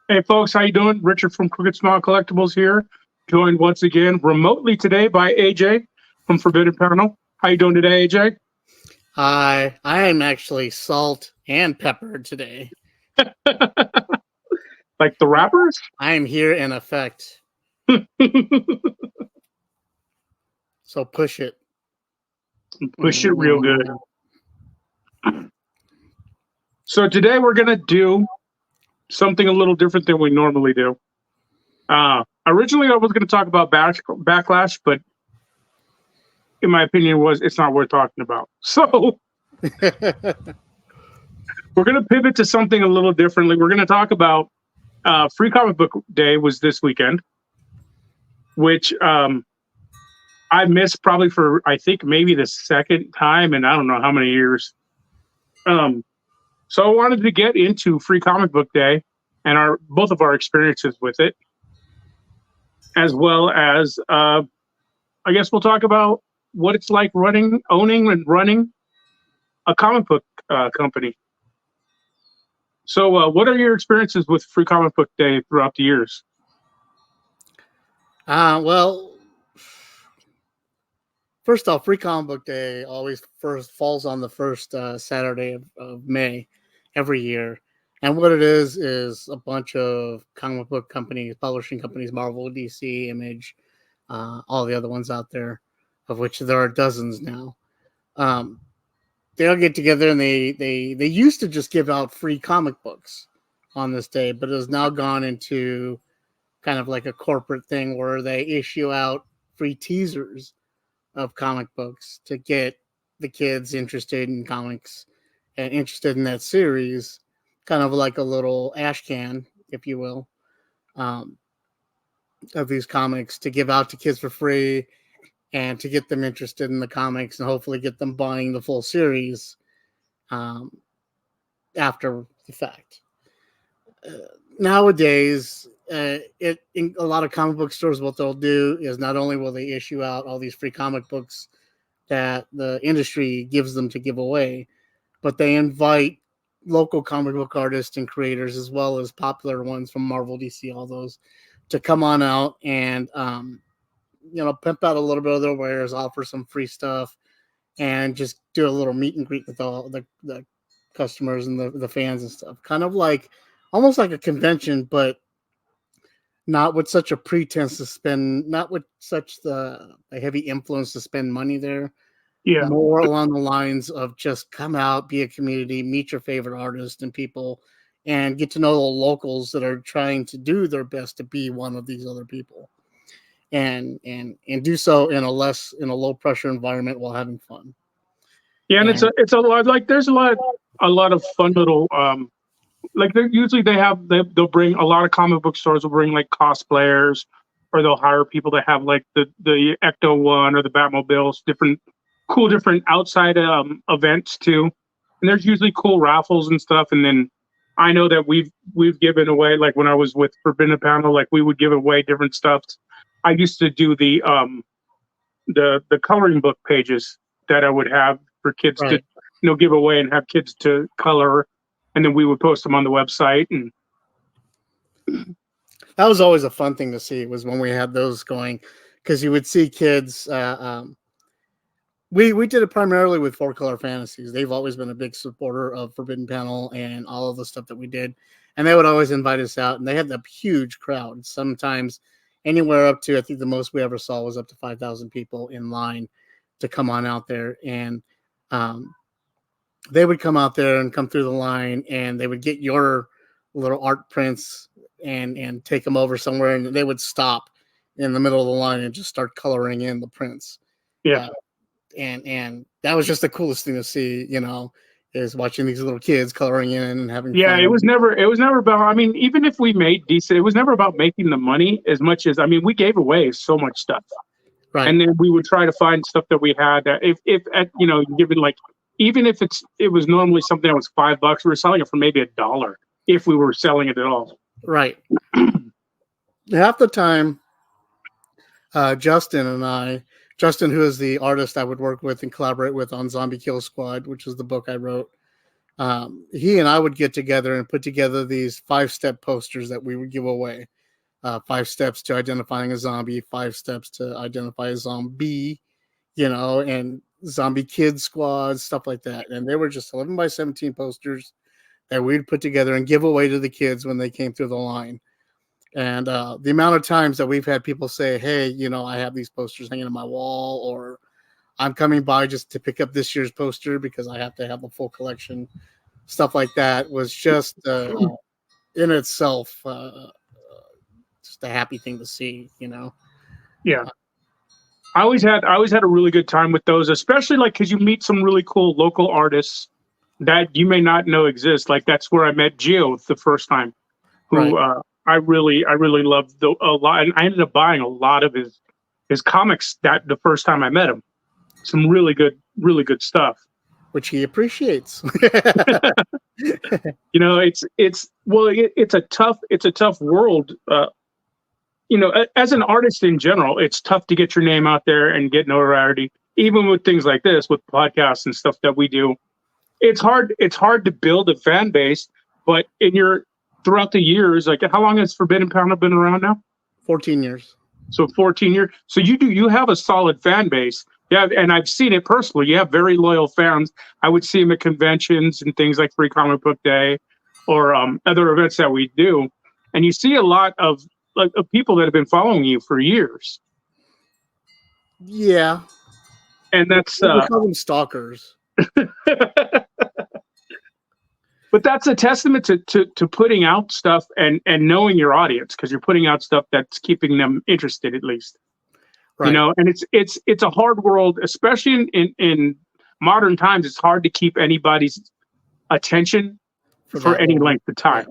Hey folks, how you doing? Richard from Crooked Smile Collectibles here, joined once again remotely today by AJ from Forbidden Panel. How you doing today, AJ? I am actually salt and peppered today. Like the rappers? I am here in effect. So push it. Push it real good. So today we're gonna do something a little different than we normally do. Originally I was gonna talk about backlash, but in my opinion was it's not worth talking about. So we're gonna pivot to something a little differently. We're gonna talk about Free Comic Book Day was this weekend, which I missed probably for I think maybe the second time in I don't know how many years. Um, so I wanted to get into Free Comic Book Day and our both of our experiences with it, as well as I guess we'll talk about what it's like owning, and running a comic book company. So, what are your experiences with Free Comic Book Day throughout the years? Well, first off, Free Comic Book Day always first falls on the first Saturday of May every year. And what it is a bunch of comic book companies, publishing companies, Marvel, DC, Image, all the other ones out there, of which there are dozens now. Um, they all get together and they used to just give out free comic books on this day, but it has now gone into kind of like a corporate thing where they issue out free teasers of comic books to get the kids interested in comics and interested in that series, kind of like a little ash can, if you will, um, of these comics to give out to kids for free and to get them interested in the comics and hopefully get them buying the full series um, after the fact. Nowadays, it in a lot of comic book stores, what they'll do is not only will they issue out all these free comic books that the industry gives them to give away, but they invite local comic book artists and creators as well as popular ones from Marvel, DC, all those, to come on out and pimp out a little bit of their wares, offer some free stuff, and just do a little meet and greet with all the customers and the fans and stuff. Kind of like almost like a convention, but not with such a pretense to spend, not with such the heavy influence to spend money there. Yeah, More along the lines of just come out, be a community, meet your favorite artists and people, and get to know the locals that are trying to do their best to be one of these other people, and do so in a low pressure environment while having fun. yeah, and And it's a lot like there's a lot of fun little like usually they'll bring a lot of comic book stores will bring like cosplayers, or they'll hire people to have like the Ecto One or the Batmobiles, different outside events too. And there's usually cool raffles and stuff. And then I know that we've given away, like when I was with Forbidden Panel, like we would give away different stuff. I used to do the coloring book pages that I would have for kids to right, give away and have kids to color, and then we would post them on the website. And that was always a fun thing to see was when we had those going, because you would see kids. We did it primarily with Four Color Fantasies. They've always been a big supporter of Forbidden Panel and all of the stuff that we did, and they would always invite us out. And they had a huge crowd. Sometimes anywhere up to, I think the most we ever saw was up to 5,000 people in line to come on out there. And um, they would come out there and come through the line, and they would get your little art prints and take them over somewhere, and they would stop in the middle of the line and just start coloring in the prints. yeah, Uh, and that was just the coolest thing to see, is watching these little kids coloring in and having yeah, fun. it was never about. I mean, even if we made decent, it was never about making the money as much as, I mean, we gave away so much stuff, Right. and then we would try to find stuff that we had that if at given like, even if it was normally something that was $5, we were selling it for maybe $1 if we were selling it at all. Right. Half the time, Justin and I, Justin, who is the artist I would work with and collaborate with on Zombie Kill Squad, which is the book I wrote, He and I would get together and put together these 5-step posters that we would give away. 5 steps to identifying a zombie, 5 steps to identify a zombie, and zombie kid squads, stuff like that. And they were just 11 by 17 posters that we'd put together and give away to the kids when they came through the line. And the amount of times that we've had people say, hey, I have these posters hanging on my wall, or I'm coming by just to pick up this year's poster because I have to have the full collection. Stuff like that was just in itself just a happy thing to see, Yeah. I always had a really good time with those, especially like because you meet some really cool local artists that you may not know exist. Like that's where I met Gio the first time, who Right. I really loved a lot, and I ended up buying a lot of his comics that the first time I met him. Some really good stuff. Which he appreciates. It's a tough world. As an artist in general, it's tough to get your name out there and get notoriety. Even with things like this, with podcasts and stuff that we do, it's hard to build a fan base. But throughout the years, like how long has Forbidden Panel been around now? 14 years. So 14 years. So you have a solid fan base. Yeah, and I've seen it personally. You have very loyal fans. I would see them at conventions and things like Free Comic Book Day or other events that we do. And you see a lot of people that have been following you for years. Yeah. And that's we call them stalkers. But that's a testament to putting out stuff and knowing your audience, because you're putting out stuff that's keeping them interested, at least. Right. And it's a hard world, especially in modern times. It's hard to keep anybody's attention for any length of time.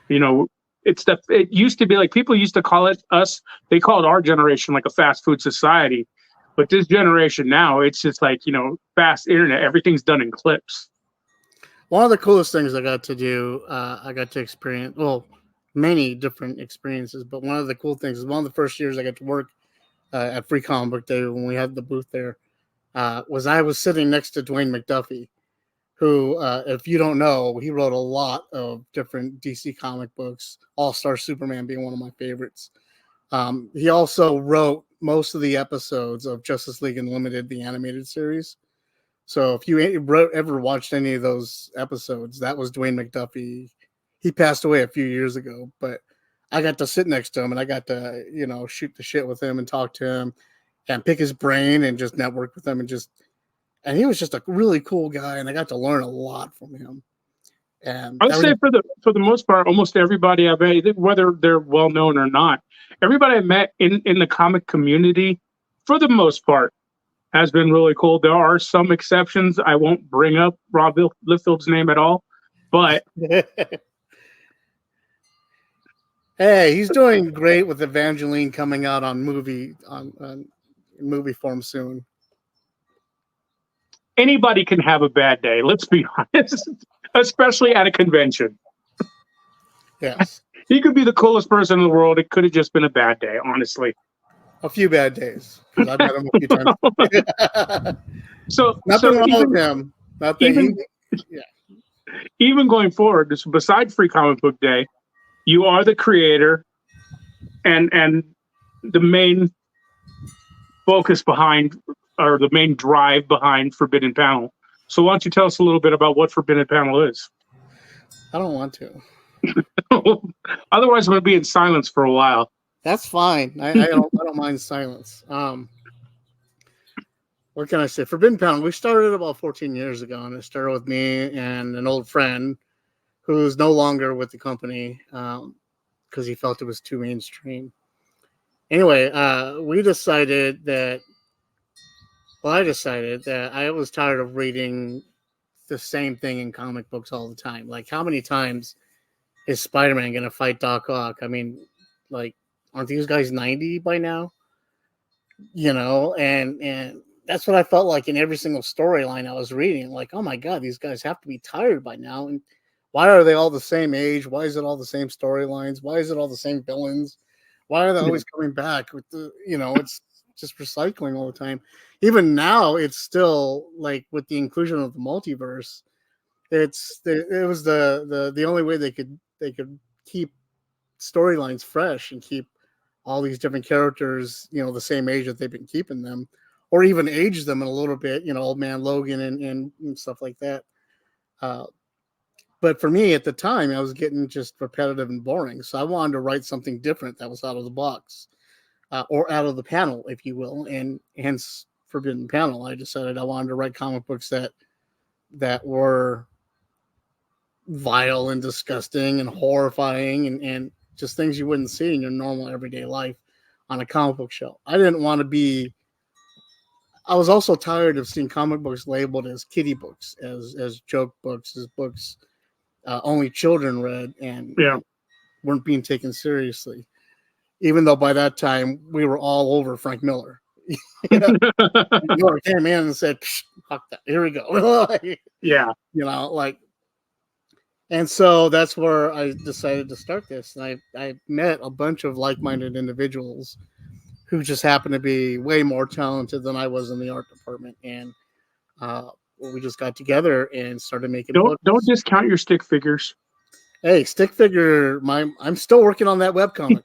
Yeah. It used to be like people used to call they called our generation like a fast food society. But this generation now, it's just like, fast internet. Everything's done in clips. One of the coolest things I got to do, I got to experience, many different experiences, but one of the cool things is one of the first years I got to work at Free Comic Book Day when we had the booth there, was I was sitting next to Dwayne McDuffie, who, if you don't know, he wrote a lot of different DC comic books, All-Star Superman being one of my favorites. He also wrote most of the episodes of Justice League Unlimited, the animated series. So if you ever watched any of those episodes, that was Dwayne McDuffie. He passed away a few years ago, but I got to sit next to him and I got to, shoot the shit with him and talk to him and pick his brain and just network with him and he was just a really cool guy, and I got to learn a lot from him. And I'd say for the most part, almost everybody I've met, whether they're well known or not, everybody I met in the comic community, for the most part, has been really cool. There are some exceptions. I won't bring up Rob Liefeld's name at all, but hey, he's doing great with Evangeline coming out on movie form soon. Anybody can have a bad day. Let's be honest, especially at a convention. Yes, he could be the coolest person in the world. It could have just been a bad day, honestly. A few bad days, because I've met him a few times. So nothing wrong with him. Even going forward, besides Free Comic Book Day, you are the creator and the main focus behind, or the main drive behind, Forbidden Panel. So why don't you tell us a little bit about what Forbidden Panel is? I don't want to. Otherwise, I'm going to be in silence for a while. That's fine. I don't mind silence. What can I say? Forbidden Panel, we started about 14 years ago, and it started with me and an old friend who's no longer with the company because he felt it was too mainstream. Anyway, I decided that I was tired of reading the same thing in comic books all the time. Like, how many times is Spider-Man going to fight Doc Ock? I mean, like, aren't these guys 90 by now? And that's what I felt like in every single storyline I was reading. Like, oh my God, these guys have to be tired by now. And why are they all the same age? Why is it all the same storylines? Why is it all the same villains? Why are they always coming back with it's just recycling all the time. Even now, it's still like with the inclusion of the multiverse, it was the only way they could keep storylines fresh and keep all these different characters, the same age that they've been keeping them, or even age them a little bit, Old Man Logan and stuff like that. But for me at the time, I was getting just repetitive and boring. So I wanted to write something different that was out of the box, or out of the panel, if you will, and hence Forbidden Panel. I decided I wanted to write comic books that were vile and disgusting and horrifying and just things you wouldn't see in your normal everyday life on a comic book show. I didn't want to be. I was also tired of seeing comic books labeled as kiddie books, as joke books, as books only children read, and weren't being taken seriously. Even though by that time we were all over Frank Miller. Miller came in and said, "Fuck that! Here we go." And so that's where I decided to start this. And I met a bunch of like-minded individuals who just happened to be way more talented than I was in the art department, and we just got together and started making books. Don't discount your stick figures. Hey, stick figure, I'm still working on that webcomic.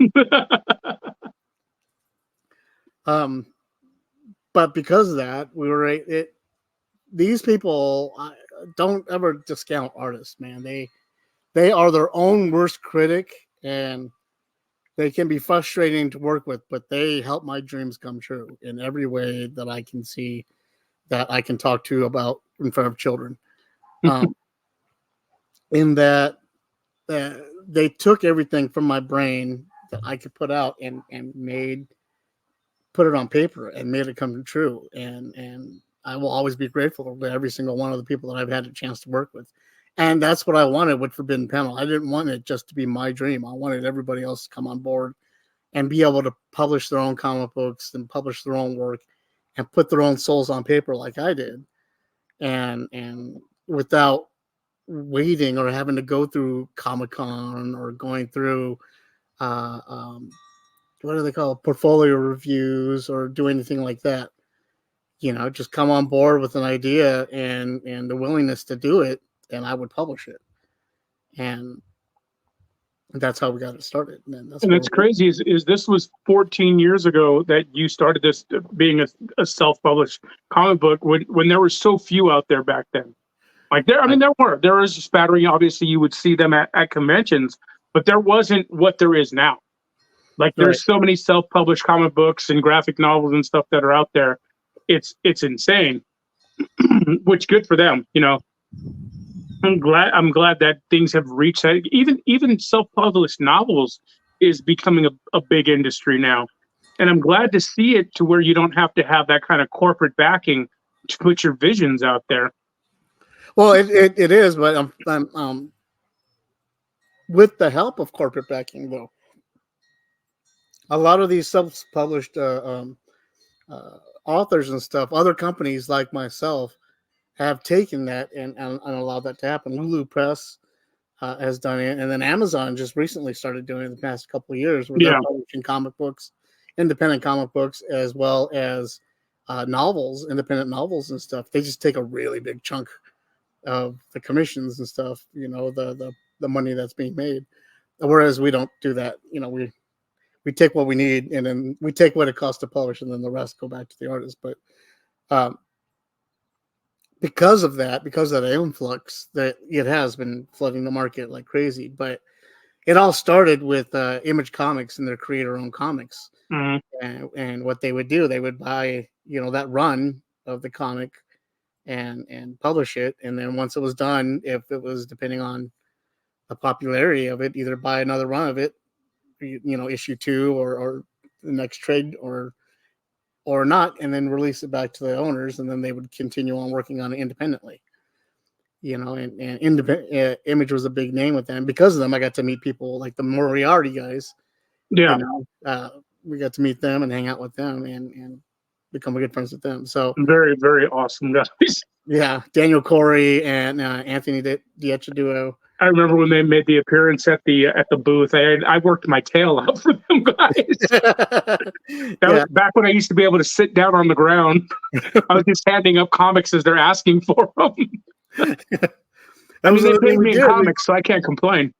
But because of that, these people don't ever discount artists, man. They are their own worst critic, and they can be frustrating to work with, but they help my dreams come true in every way that I can see, that I can talk to about in front of children. In that they took everything from my brain that I could put out and put it on paper and made it come true. And I will always be grateful to every single one of the people that I've had a chance to work with. And that's what I wanted with Forbidden Panel. I didn't want it just to be my dream. I wanted everybody else to come on board and be able to publish their own comic books and publish their own work and put their own souls on paper like I did. And without waiting or having to go through Comic-Con or going through what do they call it? Portfolio reviews or do anything like that. Just come on board with an idea and the willingness to do it, and I would publish it. And that's how we got it started. And it's crazy is this was 14 years ago that you started this being a self-published comic book when there were so few out there back then. Like there was a spattering. Obviously you would see them at conventions, but there wasn't what there is now. Like there's so many self-published comic books and graphic novels and stuff that are out there. It's insane, which good for them. I'm glad that things have reached that. Even self-published novels is becoming a big industry now. And I'm glad to see it to where you don't have to have that kind of corporate backing to put your visions out there. Well, it is, but I'm with the help of corporate backing, though. A lot of these self-published authors and stuff, other companies like myself, have taken that and allowed that to happen. Lulu Press has done it, and then Amazon just recently started doing it in the past couple of years, where they're publishing comic books, independent comic books, as well as novels, independent novels and stuff. They just take a really big chunk of the commissions and stuff, the money that's being made. Whereas we don't do that. We take what we need, and then we take what it costs to publish, and then the rest go back to the artist. But because of that influx, that it has been flooding the market like crazy. But it all started with Image Comics and their creator-owned comics. Mm-hmm. And what they would do, they would buy, that run of the comic and publish it. And then once it was done, if it was depending on the popularity of it, either buy another run of it, issue 2 or the next trade or not, and then release it back to the owners, and then they would continue on working on it independently. And independent Image was a big name with them. Because of them, I got to meet people like the Moriarty guys. Yeah. We got to meet them and hang out with them and become good friends with them. So very, very awesome guys. Yeah, Daniel Corey and Anthony Dietchaduo. I remember when they made the appearance at the booth. I worked my tail out for them guys. That was back when I used to be able to sit down on the ground. I was just handing up comics as they're asking for them. I mean, they another thing paid me in did. comics, so I can't complain.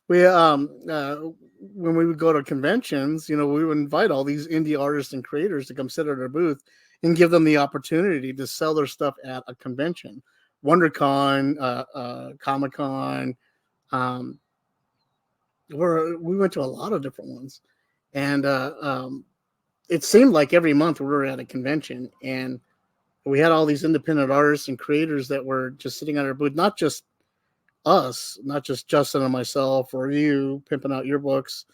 When we would go to conventions, we would invite all these indie artists and creators to come sit at our booth and give them the opportunity to sell their stuff at a convention, WonderCon, Comic-Con. We went to a lot of different ones, and it seemed like every month we were at a convention, and we had all these independent artists and creators that were just sitting at our booth, not just us, not just Justin and myself or you pimping out your books,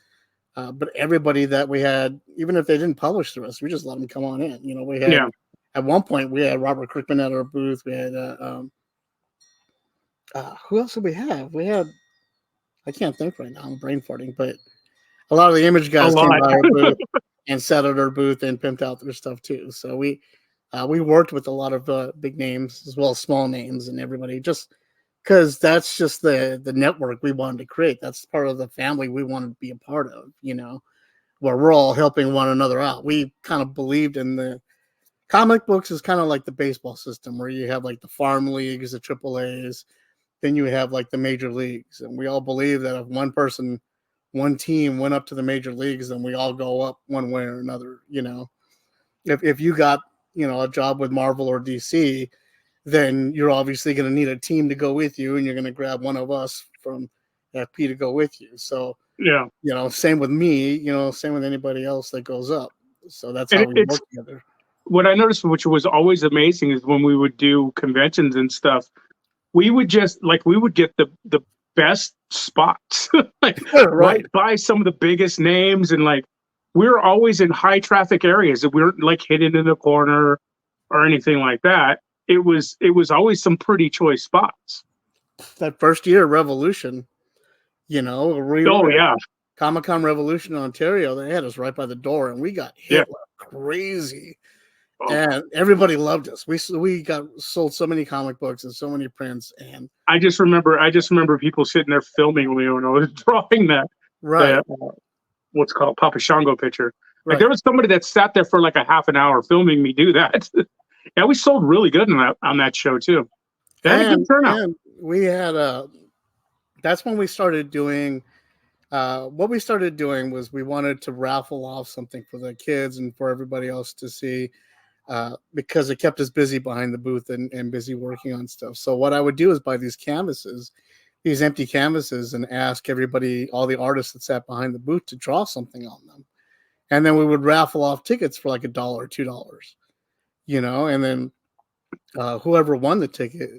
but everybody that we had, even if they didn't publish through us, we just let them come on in. We had at one point we had Robert Kirkman at our booth. We had who else did we have? We had, I can't think right now. I'm brain farting, but a lot of the Image guys came by our booth and sat at our booth and pimped out their stuff too. So we worked with a lot of big names as well as small names and everybody, just because that's just the network we wanted to create. That's part of the family we wanted to be a part of, where we're all helping one another out. We kind of believed in the comic books is kind of like the baseball system, where you have like the farm leagues, the AAAs, then you have like the major leagues. And we all believe that if one person, one team went up to the major leagues, then we all go up one way or another. If you got, a job with Marvel or DC, then you're obviously going to need a team to go with you, and you're going to grab one of us from FP to go with you. So, same with me, same with anybody else that goes up. So that's how we work together. What I noticed, which was always amazing, is when we would do conventions and stuff, we would get the best spots, right by some of the biggest names, and we were always in high traffic areas. We weren't hidden in the corner or anything like that. It was always some pretty choice spots. That first year of Revolution, Comic-Con Revolution in Ontario, they had us right by the door, and we got hit like crazy. And everybody loved us. We sold so many comic books and so many prints. And I just remember people sitting there filming me when I was drawing that what's called Papa Shango picture. There was somebody that sat there for a half an hour filming me do that. Yeah, we sold really good on that show too. That had a good turnout. And we had that's when we started doing. What we started doing was we wanted to raffle off something for the kids and for everybody else to see, because it kept us busy behind the booth and busy working on stuff. So what I would do is buy these canvases, these empty canvases, and ask everybody, all the artists that sat behind the booth, to draw something on them. And then we would raffle off tickets for $1 or $2, and then whoever won the ticket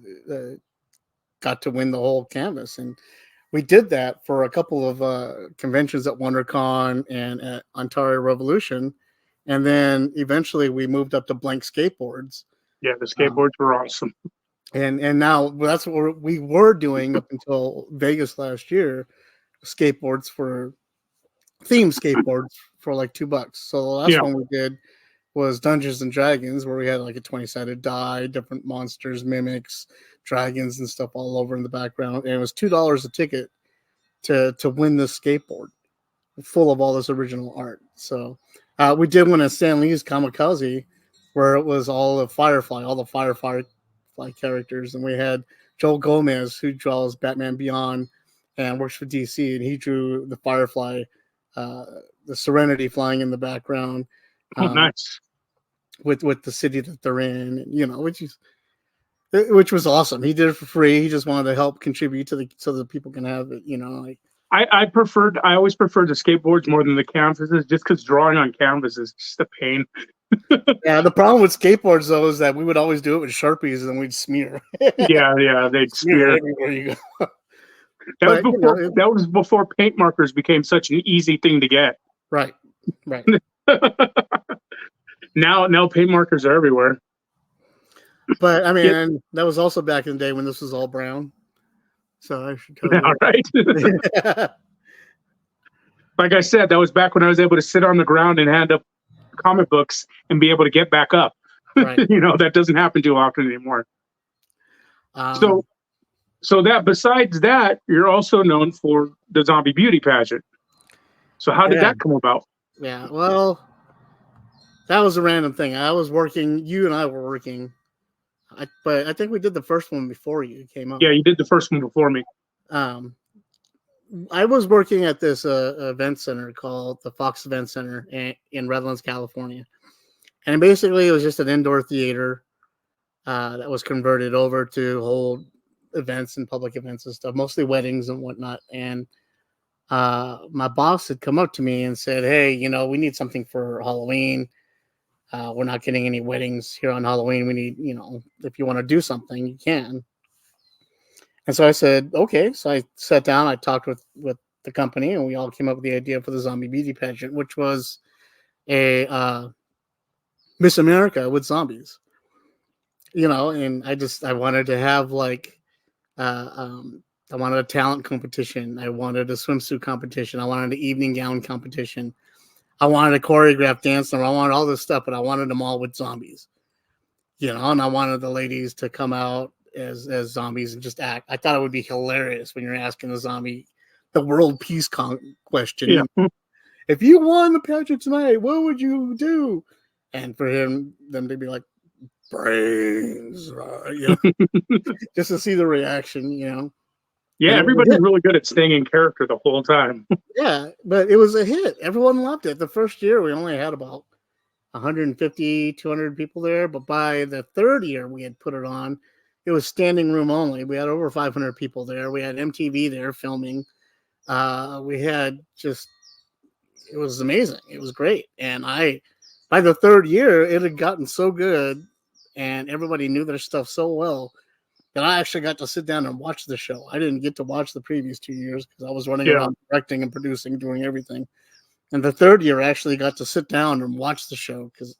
got to win the whole canvas. And we did that for a couple of conventions at WonderCon and at Ontario Revolution. And then eventually we moved up to Blank Skateboards. Yeah, the skateboards were awesome. And now that's what we were doing up until Vegas last year, themed skateboards for $2. So the last one we did was Dungeons and Dragons, where we had a 20-sided die, different monsters, mimics, dragons, and stuff all over in the background. And it was $2 a ticket to win this skateboard full of all this original art. So we did one at Stan Lee's Kamikaze, where it was all the Firefly characters. And we had Joel Gomez, who draws Batman Beyond and works for DC, and he drew the Firefly, the Serenity flying in the background. Nice. With the city that they're in, which was awesome. He did it for free. He just wanted to help contribute so that people can have it. I always preferred the skateboards more than the canvases, just because drawing on canvas is just a pain. Yeah, the problem with skateboards though is that we would always do it with Sharpies and we'd smear. yeah, they'd smear everywhere you go. That was before paint markers became such an easy thing to get. Right. Now paint markers are everywhere. But I mean, and that was also back in the day when this was all brown. So I should tell you. All right. Like I said, that was back when I was able to sit on the ground and hand up comic books and be able to get back up. Right. That doesn't happen too often anymore. So that besides that, you're also known for the Zombie Beauty pageant. So how did that come about? Yeah, well, that was a random thing. You and I were working But I think we did the first one before you came up. Yeah, you did the first one before me. Um, I was working at this event center called the Fox Event Center in Redlands, California, and basically it was just an indoor theater that was converted over to hold events and public events and stuff, mostly weddings and whatnot. And my boss had come up to me and said, "Hey, we need something for Halloween. We're not getting any weddings here on Halloween. We need, if you want to do something, you can." And so I said, "Okay." So I sat down, I talked with the company, and we all came up with the idea for the zombie beauty pageant, which was a Miss America with zombies. And I wanted to have I wanted a talent competition. I wanted a swimsuit competition. I wanted an evening gown competition. I wanted a choreographed dance number. I wanted all this stuff, but I wanted them all with zombies. And I wanted the ladies to come out as zombies and just act. I thought it would be hilarious when you're asking the world peace question. Yeah. If you won the pageant tonight, what would you do? And for them to be like, brains, just to see the reaction, Yeah, everybody's really good at staying in character the whole time. Yeah, but it was a hit. Everyone loved it. The first year, we only had about 150, 200 people there. But by the third year we had put it on, it was standing room only. We had over 500 people there. We had MTV there filming. We had it was amazing. It was great. And by the third year, it had gotten so good and everybody knew their stuff so well that I actually got to sit down and watch the show. I didn't get to watch the previous 2 years because I was running around directing and producing, doing everything. And the third year, I actually got to sit down and watch the show because,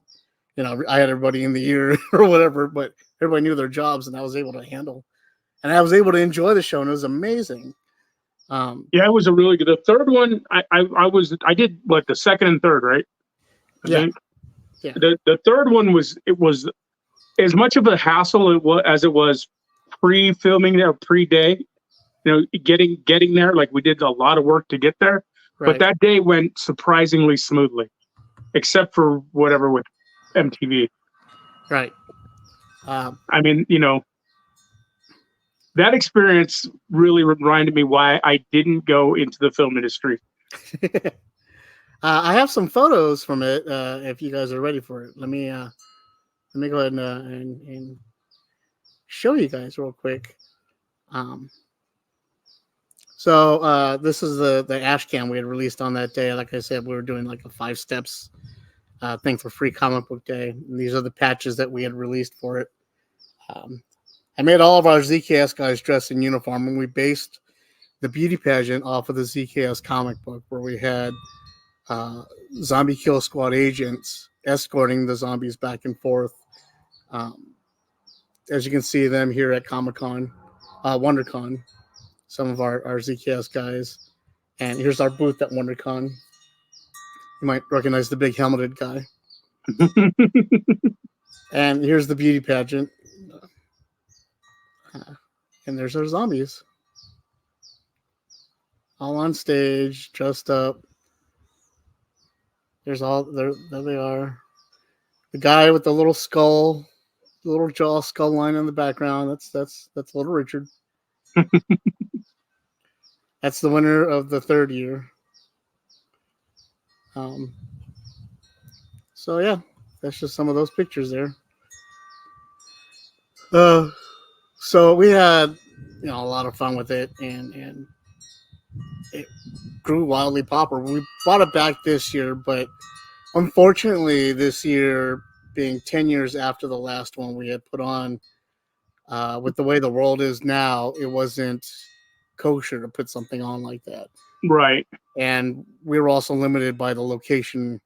I had everybody in the ear or whatever, but everybody knew their jobs and I was able to handle. And I was able to enjoy the show and it was amazing. Yeah, it was a really good. The third one, I did like the second and third, right? I think. Yeah. The third one was as much of a hassle as it was pre-filming there, pre-day. Getting there, like we did a lot of work to get there, right. But that day went surprisingly smoothly, except for whatever with MTV. Right. I mean, that experience really reminded me why I didn't go into the film industry. I have some photos from it. If you guys are ready for it, let me go ahead and show you guys real quick. So this is the ash cam we had released on that day. Like I said, we were doing like a 5 steps thing for Free Comic Book Day. And these are the patches that we had released for it. I made all of our ZKS guys dress in uniform, and we based the beauty pageant off of the ZKS comic book, where we had zombie kill squad agents escorting the zombies back and forth. As you can see them here at Comic-Con, WonderCon, some of our ZKS guys. And here's our booth at WonderCon. You might recognize the big helmeted guy. And here's the beauty pageant. And there's our zombies. All on stage, dressed up. There they are. The guy with the little skull, the little jaw skull line in the background. That's little Richard. That's the winner of the third year. So yeah, that's just some of those pictures there. So we had a lot of fun with it, and it grew wildly popular. We brought it back this year, but unfortunately this year, being 10 years after the last one we had put on, with the way the world is now, it wasn't kosher to put something on like that. Right. And we were also limited by the location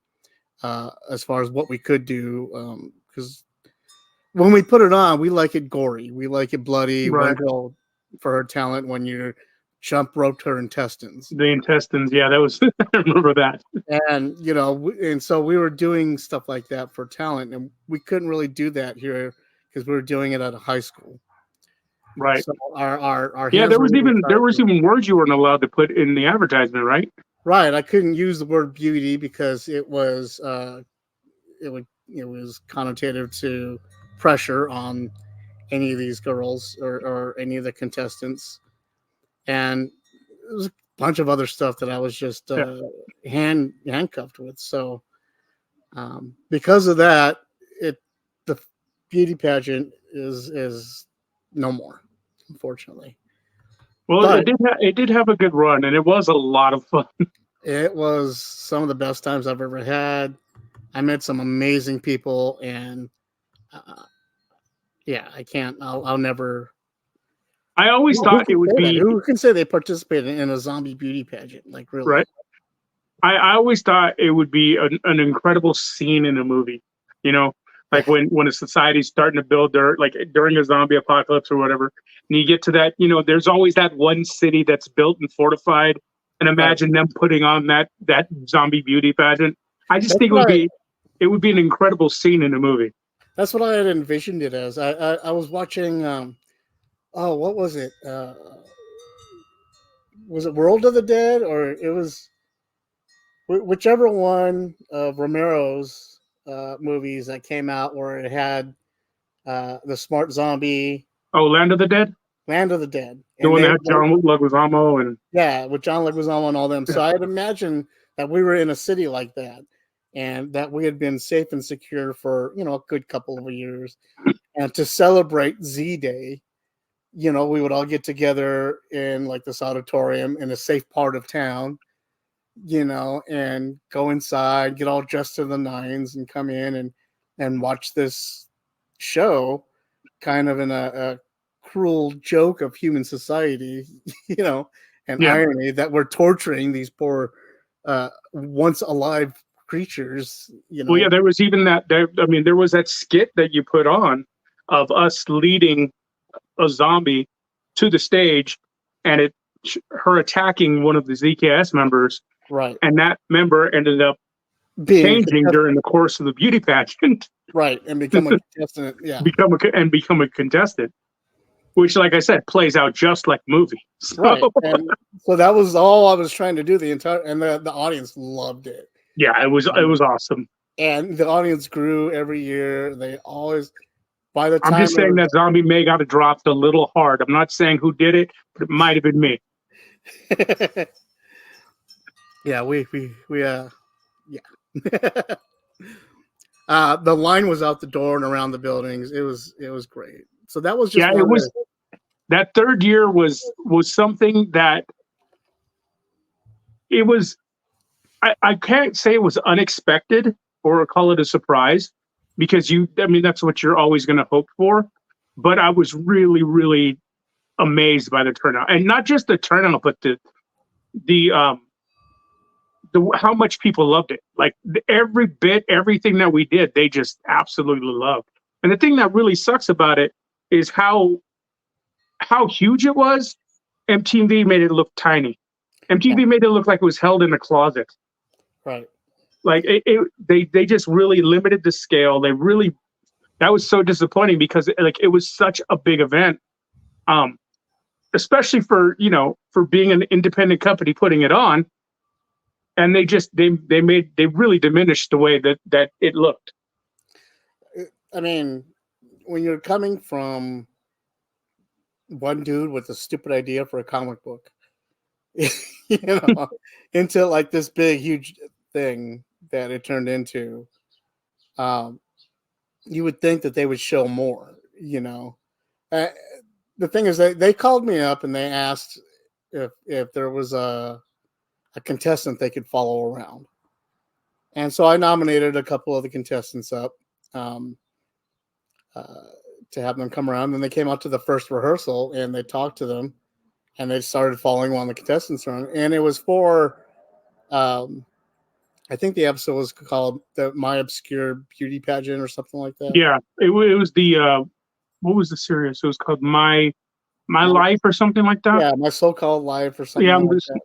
as far as what we could do, because when we put it on, we like it gory. We like it bloody. Right. One girl, for her talent, when you jump roped her intestines. The intestines, yeah, that was I remember that. And and so we were doing stuff like that for talent, and we couldn't really do that here because we were doing it at a high school. Right. So our yeah, there was even words you weren't allowed to put in the advertisement, right? Right. I couldn't use the word beauty because it was connotative to pressure on any of these girls or any of the contestants, and it was a bunch of other stuff that I was just handcuffed with. So because of that, the beauty pageant is no more, unfortunately. Well, But it did have a good run, and it was a lot of fun. it was some of the best times I've ever had. I met some amazing people, and yeah, I can't. I'll never. I always thought it would be Who can say they participated in a zombie beauty pageant? Like, really? right. I always thought it would be an incredible scene in a movie. You know, like when a society's starting to build their like during a zombie apocalypse or whatever, and you get to that. You know, there's always that one city that's built and fortified, and imagine them putting on that zombie beauty pageant. I just think it would be an incredible scene in a movie. That's what I had envisioned it as. I was watching. What was it? Was it World of the Dead, or it was whichever one of Romero's movies that came out where it had the smart zombie. Oh, Land of the Dead. Land of the Dead. The one that had John Leguizamo and with John Leguizamo and all them. So I had imagined that we were in a city like that, and that we had been safe and secure for a good couple of years, and to celebrate Z Day, we would all get together in like this auditorium in a safe part of town, and go inside, get all dressed to the nines, and come in and watch this show, kind of in a cruel joke of human society, and irony that we're torturing these poor once alive creatures. Well, yeah, there was even that. There was that skit that you put on of us leading a zombie to the stage, and her attacking one of the ZKS members, right? And that member ended up changing during the course of the beauty pageant, right? And become a contestant, become a contestant, which, like I said, plays out just like movie. So. Right. And so that was all I was trying to do and the audience loved it. Yeah, it was awesome. And the audience grew every year. They always, by the time I'm just saying that Zombie May got dropped a little hard. I'm not saying who did it, but it might have been me. Yeah, the line was out the door and around the buildings. It was great. So that was just it was. That third year was something that it was. I can't say it was unexpected or call it a surprise, because that's what you're always going to hope for. But I was really, really amazed by the turnout, and not just the turnout, but the how much people loved it. Like everything that we did, they just absolutely loved. And the thing that really sucks about it is how huge it was. MTV made it look tiny. MTV made it look like it was held in a closet. Right. Like they just really limited the scale. That was so disappointing, because it was such a big event. Especially for being an independent company putting it on. And they really diminished the way that it looked. I mean, when you're coming from one dude with a stupid idea for a comic book, into like this big, huge thing that it turned into, you would think that they would show more, the thing is they called me up and they asked if there was a contestant they could follow around. And so I nominated a couple of the contestants up to have them come around. And they came out to the first rehearsal and they talked to them and they started following one of the contestants around. And it was for, I think the episode was called My Obscure Beauty Pageant or something like that. Yeah, it was the, what was the series? It was called My Life or something like that. Yeah, My So-Called Life or something like that.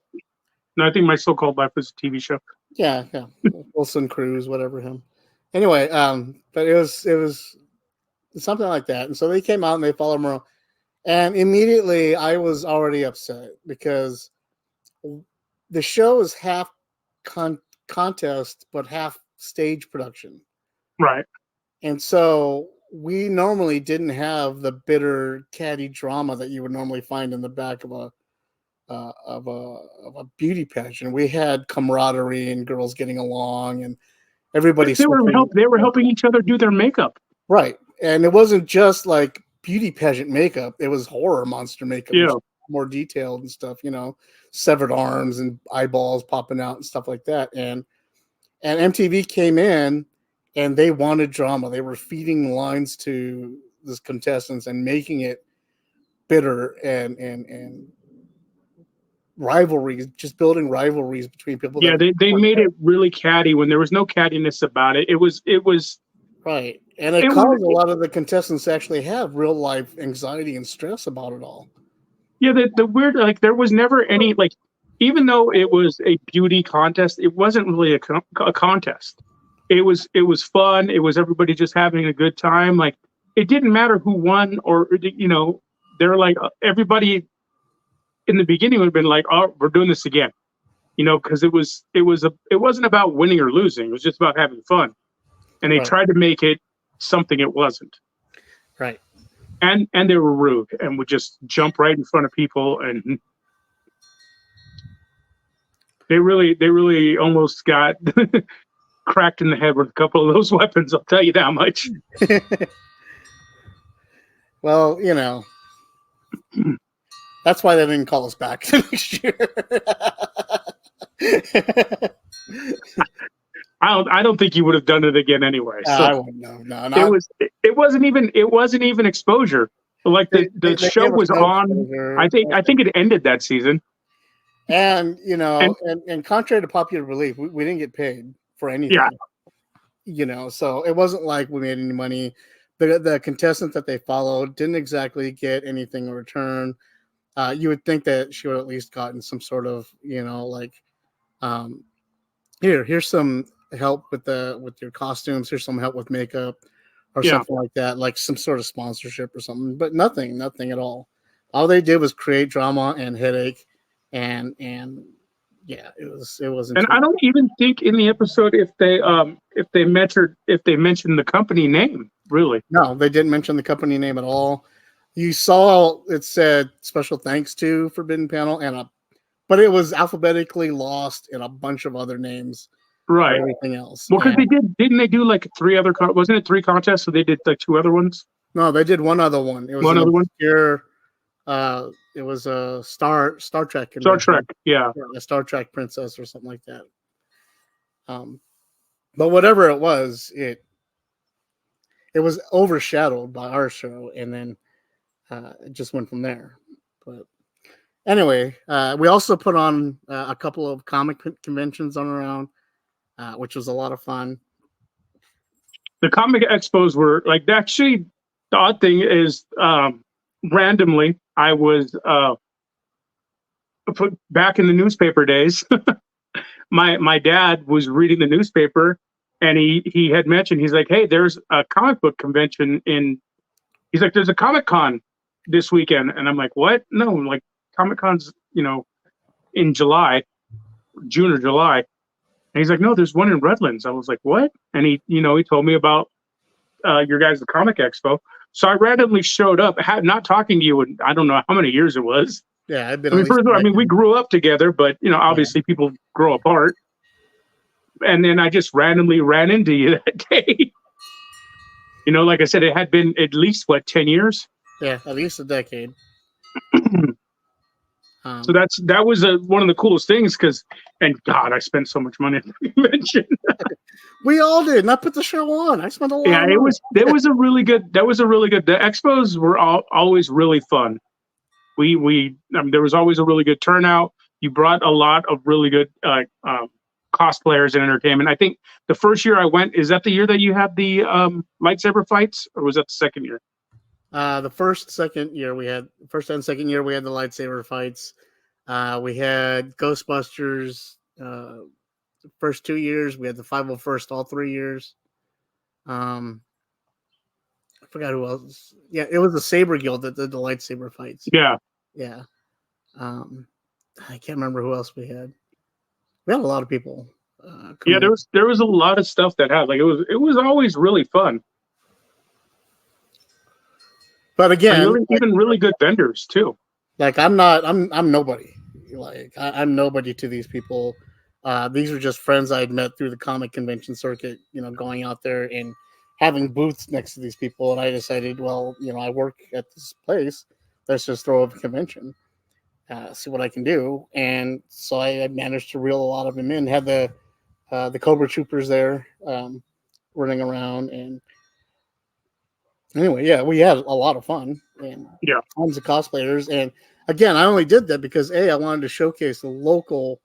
No, I think My So-Called Life was a TV show. Yeah. Wilson Cruz, whatever him. Anyway, but it was something like that. And so they came out and they followed him around. And immediately I was already upset because the show is half contest, but half stage production. Right. And so we normally didn't have the bitter, catty drama that you would normally find in the back of a beauty pageant. We had camaraderie and girls getting along and everybody. They were helping each other do their makeup. Right, and it wasn't just like beauty pageant makeup; it was horror monster makeup. Yeah, More detailed and stuff. Severed arms and eyeballs popping out and stuff like that. And MTV came in and they wanted drama. They were feeding lines to the contestants and making it bitter and rivalries, just building rivalries between people. Yeah, they made it really catty when there was no cattiness about it. It was right, and it caused a lot of the contestants to actually have real life anxiety and stress about it all. Yeah, the weird, like, there was never any, like, even though it was a beauty contest, it wasn't really a contest. It was fun. It was everybody just having a good time. Like, it didn't matter who won, or they're like, everybody in the beginning would have been like, oh, we're doing this again, because it wasn't about winning or losing. It was just about having fun, and they tried to make it something it wasn't. Right. And they were rude and would just jump right in front of people, and they really almost got cracked in the head with a couple of those weapons. I'll tell you that much. Well, that's why they didn't call us back the next year. I don't think you would have done it again anyway. So I wouldn't. No. It wasn't even exposure. Like the show was on. Exposure. I think it ended that season. And and contrary to popular belief, we didn't get paid for anything. Yeah. So it wasn't like we made any money. The contestant that they followed didn't exactly get anything in return. You would think that she would at least gotten some sort of, here's some help with your costumes. Here's some help with makeup or something like that, like some sort of sponsorship or something. But nothing at all. All they did was create drama and headache, and yeah, it wasn't. And I don't even think in the episode if they mentioned the company name. Really, no, they didn't mention the company name at all. You saw it said special thanks to Forbidden Panel but it was alphabetically lost in a bunch of other names. Right. Everything else. Well, because didn't they do like 3 other? Wasn't it 3 contests? So they did like 2 other ones. No, they did one other one. It was one other one. It was a Star Trek. Star Trek, yeah, a Star Trek princess or something like that. But whatever it was, it was overshadowed by our show, and then it just went from there. But anyway, we also put on a couple of comic conventions on around, which was a lot of fun. The comic expos were like, actually, the odd thing is, randomly, I was put back in the newspaper days. my dad was reading the newspaper, and he had mentioned, he's like, hey, there's a comic book convention he's like, there's a Comic-Con this weekend. And I'm like, what? No, like, Comic-Con's, in July, June or July. And he's like, no, there's one in Redlands. I was like, what? And he told me about your guys' the Comic Expo. So I randomly showed up, not talking to you in I don't know how many years it was. Yeah, I've been. First of all, we grew up together, but obviously people grow apart. And then I just randomly ran into you that day. Like I said, it had been at least 10 years. Yeah, at least a decade. So that was one of the coolest things and God, I spent so much money at the convention. We all did, and I put the show on. I spent a lot. Yeah, it was a really good. That was a really good. The expos were always really fun. There was always a really good turnout. You brought a lot of really good cosplayers and entertainment. I think the first year I went, is that the year that you had the lightsaber fights, or was that the second year? The first and second year we had the lightsaber fights. We had Ghostbusters. The first 2 years we had the 501st all 3 years. I forgot who else. Yeah, it was the Saber Guild that did the lightsaber fights. Yeah. I can't remember who else we had. We had a lot of people. There was a lot of stuff that had it was always really fun. But again, really, even really good vendors too. like I'm nobody. Like I'm nobody to these people. These are just friends I'd met through the comic convention circuit, going out there and having booths next to these people. And I decided, well, I work at this place. Let's just throw up a convention, see what I can do. And so I managed to reel a lot of them in. Had the Cobra Troopers there running around. And anyway, yeah, we had a lot of fun and Yeah. tons of cosplayers. And again, I only did that because I wanted to showcase the local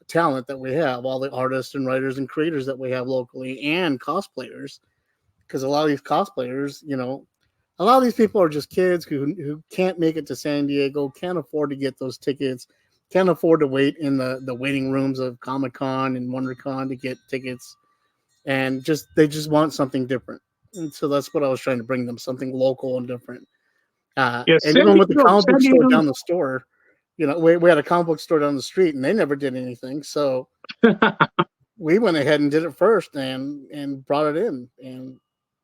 talent that we have, all the artists and writers and creators that we have locally, and cosplayers. Because a lot of these cosplayers, a lot of these people are just kids who can't make it to San Diego, can't afford to get those tickets, can't afford to wait in the waiting rooms of Comic-Con and WonderCon to get tickets, and they just want something different. And so that's what I was trying to bring them, something local and different. And even with the comic book store down the store, we had a comic book store down the street, and they never did anything. So we went ahead and did it first, and brought it in. And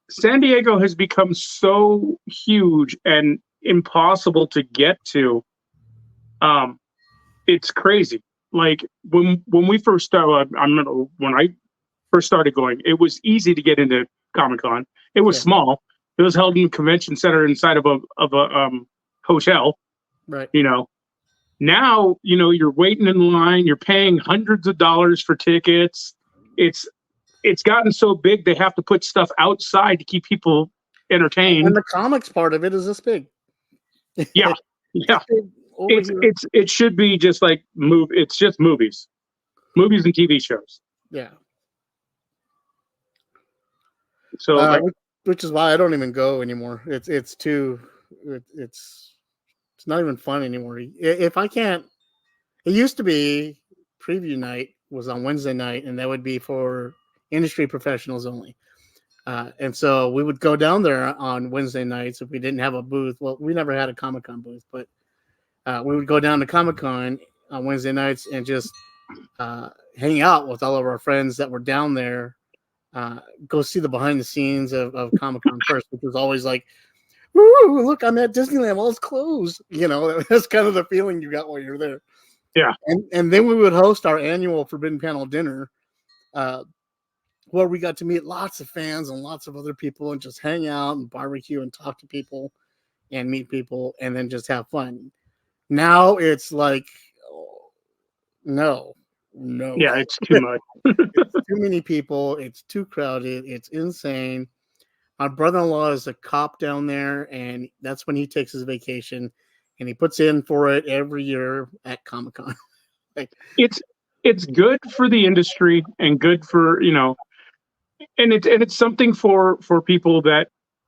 San Diego has become so huge and impossible to get to. It's crazy. Like when we first started, I remember when I first started going, it was easy to get into Comic-Con. It was small. It was held in a convention center inside of a hotel. Right. Now, you're waiting in line, you're paying hundreds of dollars for tickets. It's gotten so big they have to put stuff outside to keep people entertained. And the comics part of it is this big. Yeah. Yeah. It should be just like it's just movies and TV shows. Yeah. So which is why I don't even go anymore. It's not even fun anymore. If I can't, it used to be preview night was on Wednesday night, and that would be for industry professionals only. And so we would go down there on Wednesday nights if we didn't have a booth. Well, we never had a Comic-Con booth, but we would go down to Comic-Con on Wednesday nights and just hang out with all of our friends that were down there. Go see the behind the scenes of Comic-Con first, which was always like, "Ooh, look, I'm at Disneyland. All it's closed." That's kind of the feeling you got while you're there. Yeah. And then we would host our annual Forbidden Panel dinner, where we got to meet lots of fans and lots of other people and just hang out and barbecue and talk to people and meet people and then just have fun. Now it's like, no. Yeah, it's too much. It's too many people. It's too crowded. It's insane. My brother-in-law is a cop down there, and that's when he takes his vacation, and he puts in for it every year at Comic-Con. It's good for the industry and good for, and it's something for people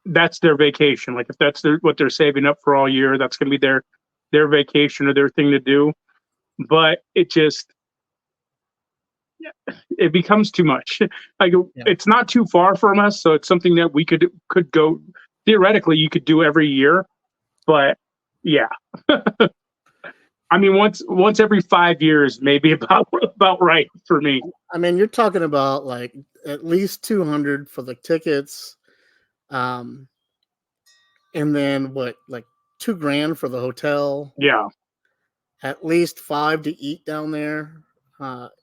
that's their vacation. Like if that's what they're saving up for all year, that's going to be their vacation or their thing to do. But it becomes too much. It's not too far from us, so it's something that we could go. Theoretically, you could do every year, but yeah. I mean, once every 5 years, maybe about right for me. I mean, you're talking about like at least $200 for the tickets, and then what, like $2,000 for the hotel? Yeah, at least $5 to eat down there.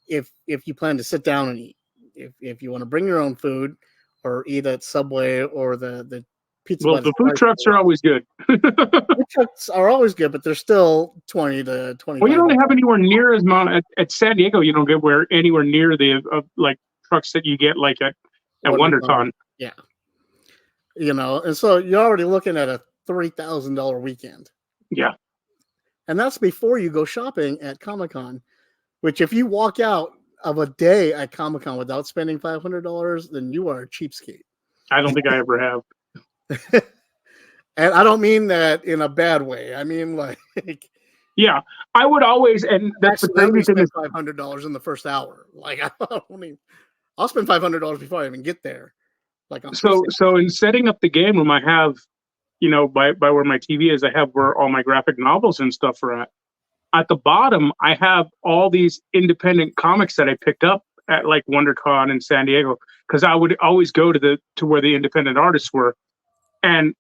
If you plan to sit down and eat, if you want to bring your own food or eat at Subway or the pizza. Well, the food trucks are always good. Food trucks are always good, but they're still $20 to $25. Well, you don't have anywhere near as much at San Diego. You don't get anywhere near the like trucks that you get like at WonderCon. Yeah, and so you're already looking at a $3,000 weekend. Yeah, and that's before you go shopping at Comic-Con. Which, if you walk out of a day at Comic-Con without spending $500, then you are a cheapskate. I don't think I ever have. And I don't mean that in a bad way. I mean, like, yeah, I would always, and that's the crazy thing is $500 in the first hour. Like, I'll spend $500 before I even get there. Like, so in setting up the game room, I have, by where my TV is, I have where all my graphic novels and stuff are at. At the bottom, I have all these independent comics that I picked up at like WonderCon in San Diego, because I would always go to where the independent artists were, and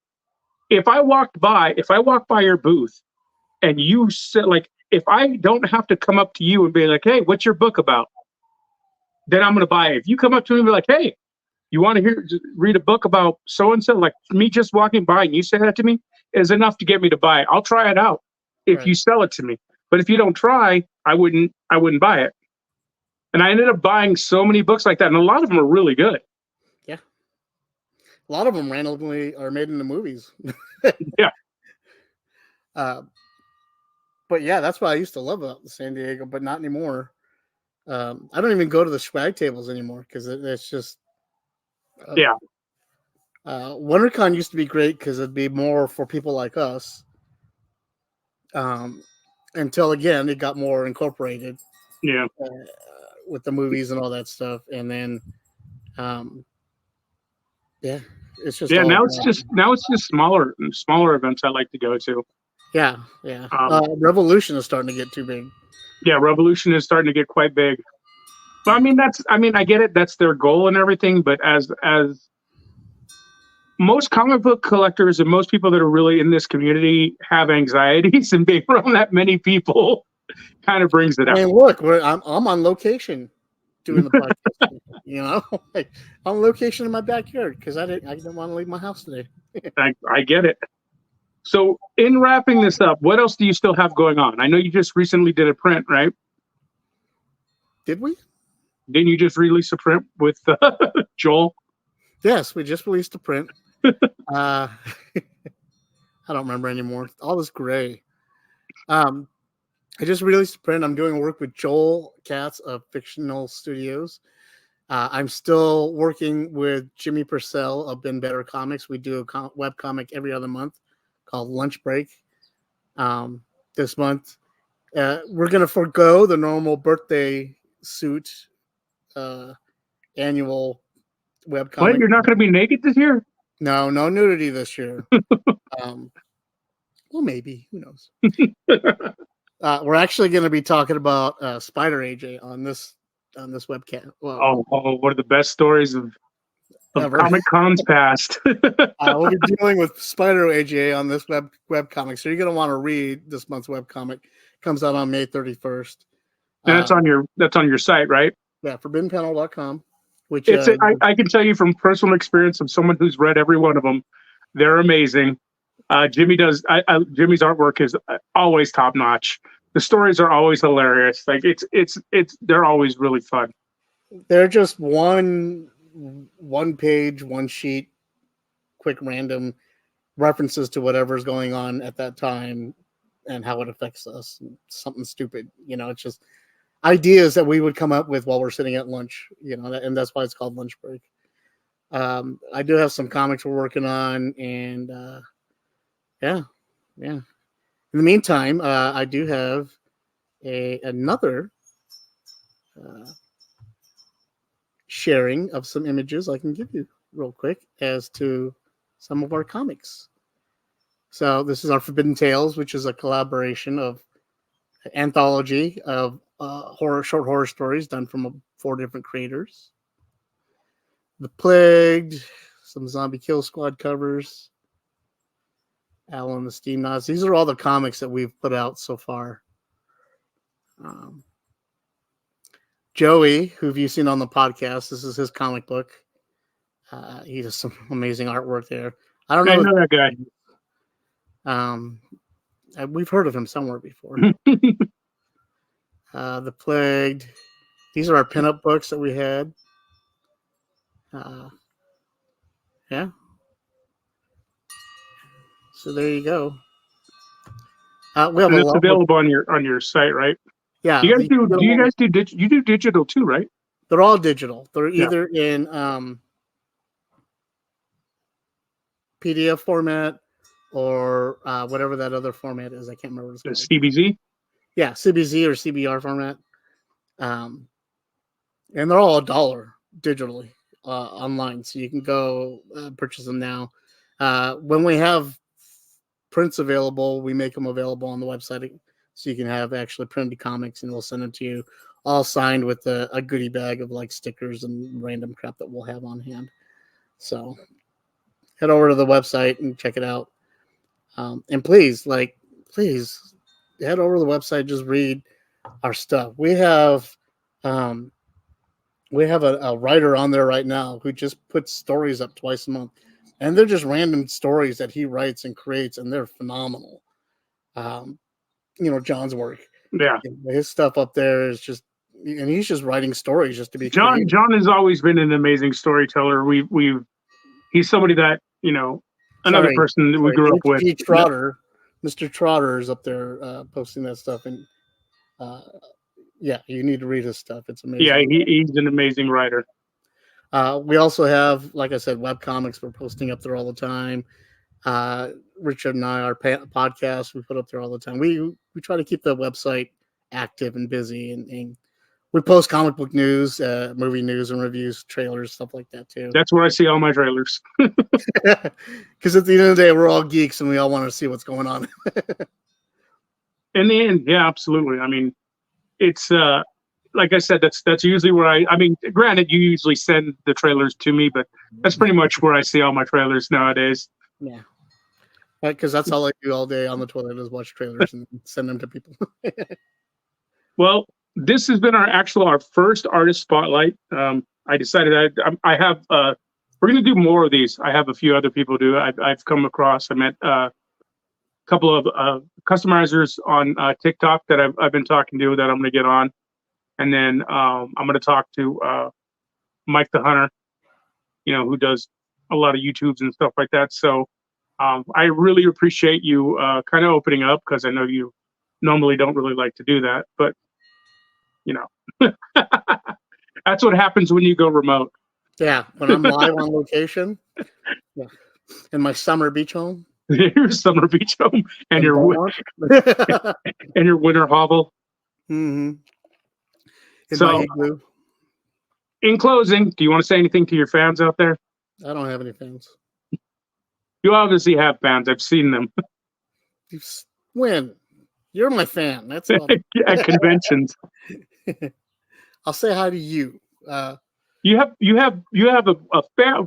if I walk by your booth and you said, like, if I don't have to come up to you and be like, hey, what's your book about? Then I'm going to buy it. If you come up to me and be like, hey, you want to read a book about so-and-so, like me just walking by and you say that to me is enough to get me to buy it. I'll try it out if Right. you sell it to me. But if you don't try, I wouldn't buy it. And I ended up buying so many books like that. And a lot of them are really good. Yeah. A lot of them randomly are made into movies. Yeah. But yeah, that's what I used to love about San Diego, but not anymore. I don't even go to the swag tables anymore because it's just Yeah. WonderCon used to be great because it'd be more for people like us. Until again, it got more incorporated. Yeah. With the movies and all that stuff, and then, yeah, it's just now it's just smaller events I like to go to. yeah. Revolution is starting to get too big. Yeah, Revolution is starting to get quite big. But I get it. That's their goal and everything. But as most comic book collectors and most people that are really in this community have anxieties, and being around that many people kind of brings it out. I mean, look, I'm on location doing the podcast. Like, on location in my backyard because I didn't want to leave my house today. I get it. So, in wrapping this up, what else do you still have going on? I know you just recently did a print, right? Did we? Didn't you just release a print with Joel? Yes, we just released a print. I don't remember anymore. All this gray. I just released a print. I'm doing work with Joel Katz of Fictional Studios. I'm still working with Jimmy Purcell of Ben Better Comics. We do a web comic every other month called Lunch Break. This month, we're going to forego the normal birthday suit annual web comic. What? You're not going to be naked this year? No nudity this year. Well, maybe. Who knows? We're actually going to be talking about Spider AJ on this webcam. Well, one of the best stories of Comic Con's past. We'll be dealing with Spider AJ on this web comic, so you're going to want to read this month's web comic. Comes out on May 31st. And that's on your site, right? Yeah, forbiddenpanel.com. Which I can tell you from personal experience of someone who's read every one of them. They're amazing. Jimmy's artwork is always top notch. The stories are always hilarious. Like they're always really fun. They're just one page, one sheet, quick random references to whatever's going on at that time and how it affects us. Something stupid, it's just ideas that we would come up with while we're sitting at lunch, and that's why it's called Lunch Break. I do have some comics we're working on, and yeah. In the meantime, I do have another sharing of some images I can give you real quick as to some of our comics. So this is our Forbidden Tales, which is a collaboration of anthology of short horror stories done from 4 different creators. The Plagued, some Zombie Kill Squad covers, Al and the Steam Knots. These are all the comics that we've put out so far. Joey, who you've seen on the podcast, this is his comic book. He does some amazing artwork there. I don't know. I know that guy. We've heard of him somewhere before. The Plagued. These are our pinup books that we had. Yeah. So there you go. We have it's available on your site, right? Yeah. Do you guys do digital too, right? They're all digital. They're either in PDF format or whatever that other format is. I can't remember what it's called. CBZ? Yeah, CBZ or CBR format. And they're all $1 digitally online. So you can go purchase them now. When we have prints available, we make them available on the website so you can have actually printed comics, and we'll send them to you all signed with a goodie bag of like stickers and random crap that we'll have on hand. So head over to the website and check it out. And please head over to the website, just read our stuff. We have a writer on there right now who just puts stories up twice a month, and they're just random stories that he writes and creates, and they're phenomenal. John's work, Yeah. his stuff up there is just, and he's just writing stories just to be John. creative. John has always been an amazing storyteller. He's somebody that another person that we grew up with. Mr. Trotter is up there posting that stuff, and you need to read his stuff. It's amazing. Yeah, he's an amazing writer. We also have, like I said, webcomics we're posting up there all the time. Richard and I, our podcast, we put up there all the time. We try to keep the website active and busy, and we post comic book news, movie news and reviews, trailers, stuff like that too. That's where I see all my trailers. Because at the end of the day, we're all geeks and we all want to see what's going on. In the end, yeah, absolutely. I mean, it's like I said, that's usually where I mean, granted, you usually send the trailers to me, but that's pretty much where I see all my trailers nowadays. Yeah. Because that's all I do all day on the toilet is watch trailers and send them to people. Well, this has been our first artist spotlight. I decided I have we're going to do more of these. I have a few other people do. I've come across. I met a couple of customizers on TikTok that I've been talking to that I'm going to get on, and then I'm going to talk to Mike the Hunter, who does a lot of YouTubes and stuff like that. So I really appreciate you kind of opening up, because I know you normally don't really like to do that, but that's what happens when you go remote. Yeah, when I'm live on location, in my summer beach home. Your summer beach home and your winter hovel. Mm-hmm. So, in closing, do you want to say anything to your fans out there? I don't have any fans. You obviously have fans. I've seen them. When? You're my fan. That's all. At conventions. I'll say hi to you. You have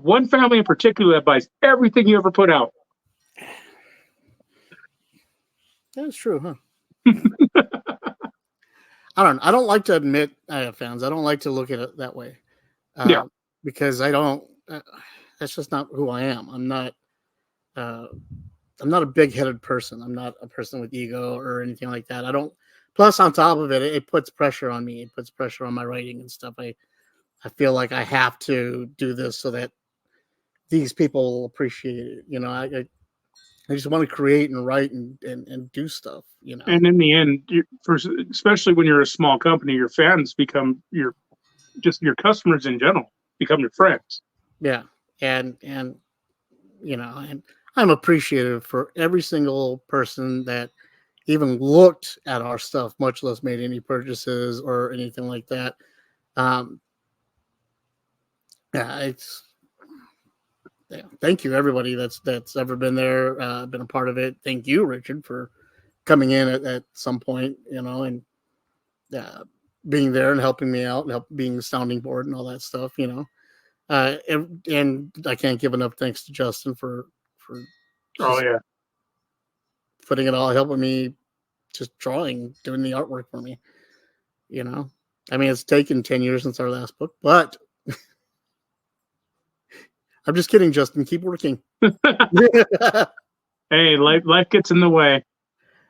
one family in particular that buys everything you ever put out. That's true, huh? I don't like to admit I have fans. I don't like to look at it that way. Because I don't. That's just not who I am. I'm not a big-headed person. I'm not a person with ego or anything like that. I don't. Plus, on top of it, it puts pressure on me. It puts pressure on my writing and stuff. I feel like I have to do this so that these people will appreciate it. I just want to create and write and do stuff. And in the end, especially when you're a small company, your fans become your customers in general become your friends. Yeah, and I'm appreciative for every single person that even looked at our stuff, much less made any purchases or anything like that. Thank you, everybody that's ever been there, been a part of it. Thank you, Richard, for coming in at some point, and being there and helping me out and being the sounding board and all that stuff, and I can't give enough thanks to Justin for putting it all, helping me, just doing the artwork for me. I mean, it's taken 10 years since our last book, but I'm just kidding, Justin. Keep working. Hey, life gets in the way.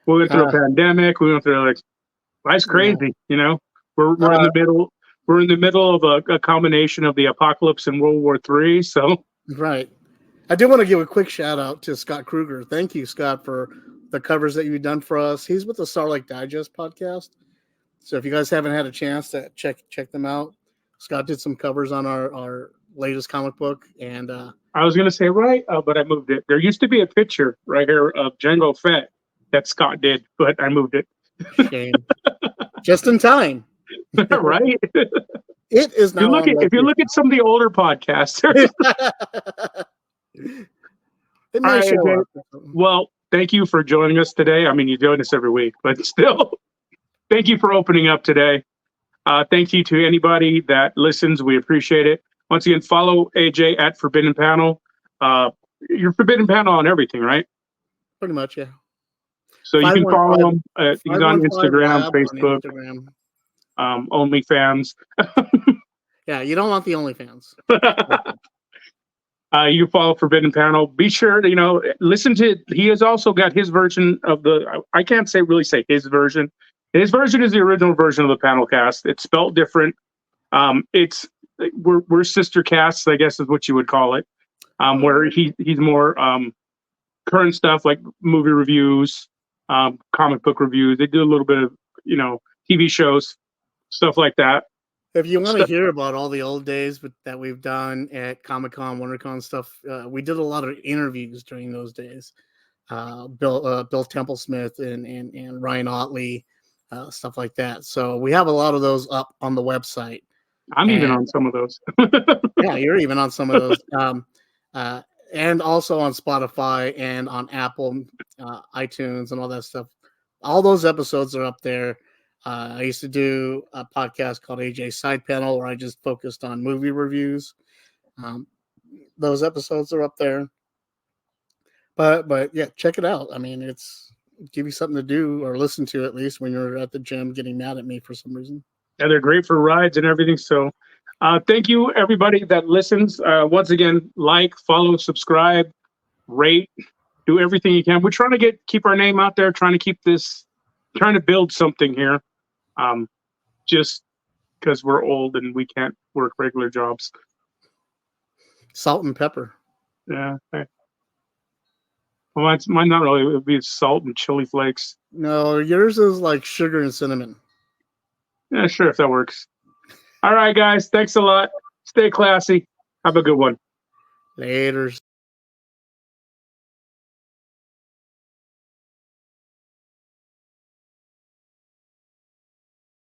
We went through a pandemic. We went through life's crazy. We're in the middle. We're in the middle of a combination of the apocalypse and World War III. So right. I do want to give a quick shout out to Scott Kruger. Thank you, Scott, for the covers that you've done for us. He's with the Starlight Digest podcast. So if you guys haven't had a chance to check them out, Scott did some covers on our latest comic book. And I was going to say, but I moved it. There used to be a picture right here of Jango Fett that Scott did, but I moved it. Shame. Just in time. Right? It is now. If you look at some of the older podcasts. Well, thank you for joining us today. I mean, you join us every week, but still, thank you for opening up today. Thank you to anybody that listens. We appreciate it. Once again, follow AJ at Forbidden Panel. You're Forbidden Panel on everything, right? Pretty much, yeah. So you can follow him. He's on 515 Instagram, Lab Facebook, on Instagram. OnlyFans. Yeah, you don't want the OnlyFans. You follow Forbidden Panel. Be sure to, listen to, he has also got his version of I can't really say his version. His version is the original version of the panel cast. It's spelled different. We're sister casts, I guess is what you would call it. Where he's more current stuff like movie reviews, comic book reviews. They do a little bit of, TV shows, stuff like that. If you want to hear about all the old days that we've done at Comic-Con, WonderCon stuff, we did a lot of interviews during those days. Bill Templesmith and Ryan Otley, stuff like that. So we have a lot of those up on the website. I'm even on some of those. Yeah, you're even on some of those. And also on Spotify and on Apple, iTunes and all that stuff. All those episodes are up there. I used to do a podcast called AJ Side Panel where I just focused on movie reviews. Those episodes are up there. But yeah, check it out. I mean, it's give you something to do or listen to at least when you're at the gym getting mad at me for some reason. Yeah, they're great for rides and everything. So thank you, everybody that listens. Once again, follow, subscribe, rate, do everything you can. We're trying to keep our name out there, trying to build something here. Just because we're old and we can't work regular jobs. Salt and pepper. Yeah. Well, mine not really. It would be salt and chili flakes. No, yours is like sugar and cinnamon. Yeah, sure, if that works. All right, guys. Thanks a lot. Stay classy. Have a good one. Laters.